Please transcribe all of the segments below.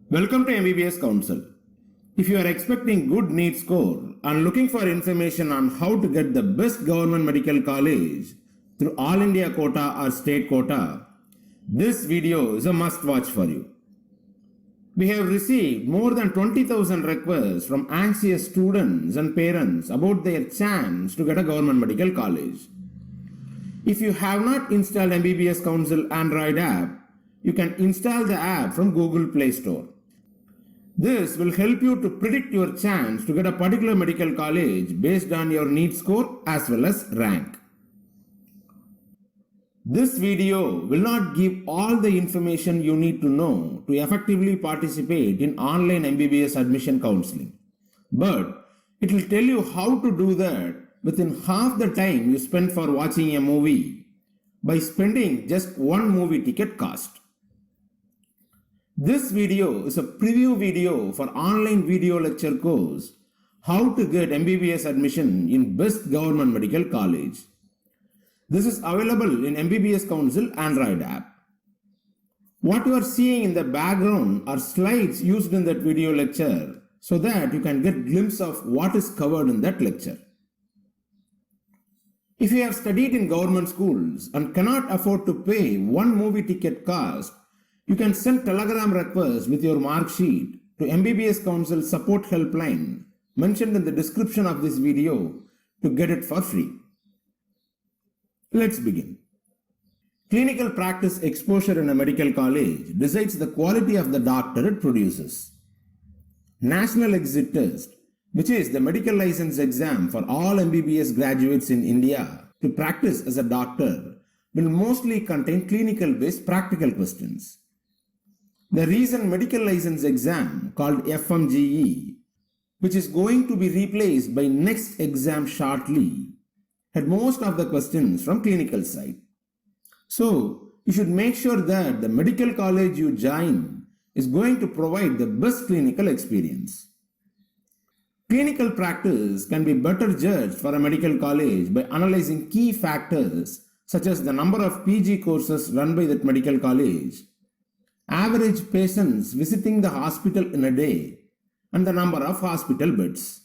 Welcome to MBBS Council. If you are expecting good NEET score and looking for information on how to get the best government medical college through All India quota or state quota, this video is a must watch for you. We have received more than 20,000 requests from anxious students and parents about their chance to get a government medical college. If you have not installed MBBS Council Android app, you can install the app from Google Play Store. This will help you to predict your chance to get a particular medical college based on your NEET score as well as rank. This video will not give all the information you need to know to effectively participate in online MBBS admission counseling, but it will tell you how to do that within half the time you spend for watching a movie by spending just one movie ticket cost. This video is a preview video for online video lecture course How to Get MBBS Admission in Best Government Medical College. This is available in MBBS Council Android app. What you are seeing in the background are slides used in that video lecture so that you can get a glimpse of what is covered in that lecture. If you have studied in government schools and cannot afford to pay one movie ticket cost, you can send telegram requests with your mark sheet to MBBS Council support helpline mentioned in the description of this video to get it for free. Let's begin. Clinical practice exposure in a medical college decides the quality of the doctor it produces. National Exit Test, which is the medical license exam for all MBBS graduates in India to practice as a doctor, will mostly contain clinical-based practical questions. The recent medical license exam called FMGE, which is going to be replaced by next exam shortly, had most of the questions from clinical side. So, you should make sure that the medical college you join is going to provide the best clinical experience. Clinical practice can be better judged for a medical college by analyzing key factors such as the number of PG courses run by that medical college, average patients visiting the hospital in a day, and the number of hospital beds.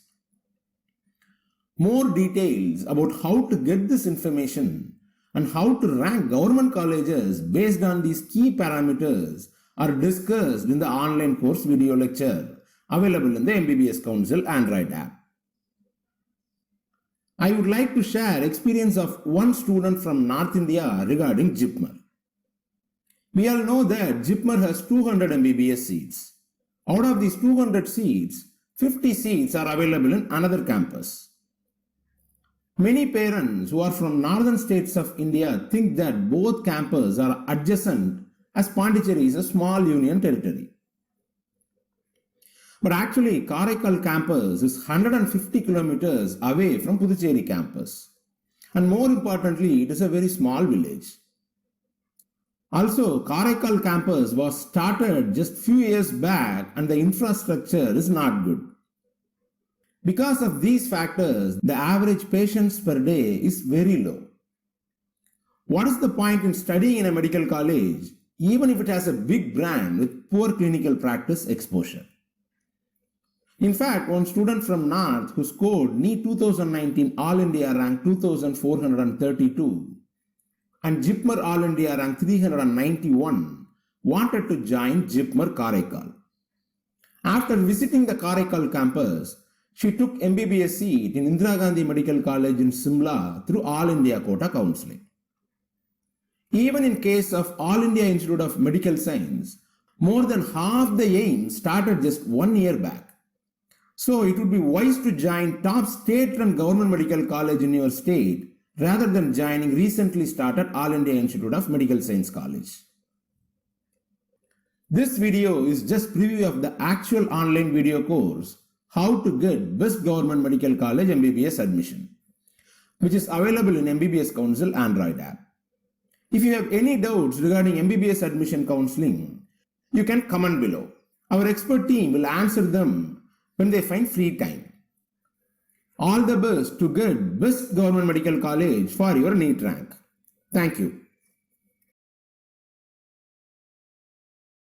More details about how to get this information and how to rank government colleges based on these key parameters are discussed in the online course video lecture available in the MBBS Council Android app. I would like to share experience of one student from North India regarding JIPMER. We all know that JIPMER has 200 MBBS seats. Out of these 200 seats, 50 seats are available in another campus. Many parents who are from northern states of India think that both campuses are adjacent as Pondicherry is a small union territory. But actually, Karaikal campus is 150 kilometers away from Puducherry campus. And more importantly, it is a very small village. Also, Karaikal campus was started just few years back and the infrastructure is not good. Because of these factors, the average patients per day is very low. What is the point in studying in a medical college even if it has a big brand with poor clinical practice exposure? In fact, one student from North who scored NEET 2019 All India rank 2432 and JIPMER All India rank 391 wanted to join JIPMER Karaikal. After visiting the Karaikal campus, she took MBBS seat in Indira Gandhi Medical College in Simla through All India quota counseling. Even in case of All India Institute of Medical Science, more than half the AIIMS started just 1 year back. So it would be wise to join top state-run government medical college in your state rather than joining recently started All India Institute of Medical Science College. This video is just preview of the actual online video course How to Get Best Government Medical College MBBS Admission, which is available in MBBS Council Android app. If you have any doubts regarding MBBS admission counseling, you can comment below. Our expert team will answer them when they find free time. All the best to get best government medical college for your NEET rank. Thank you.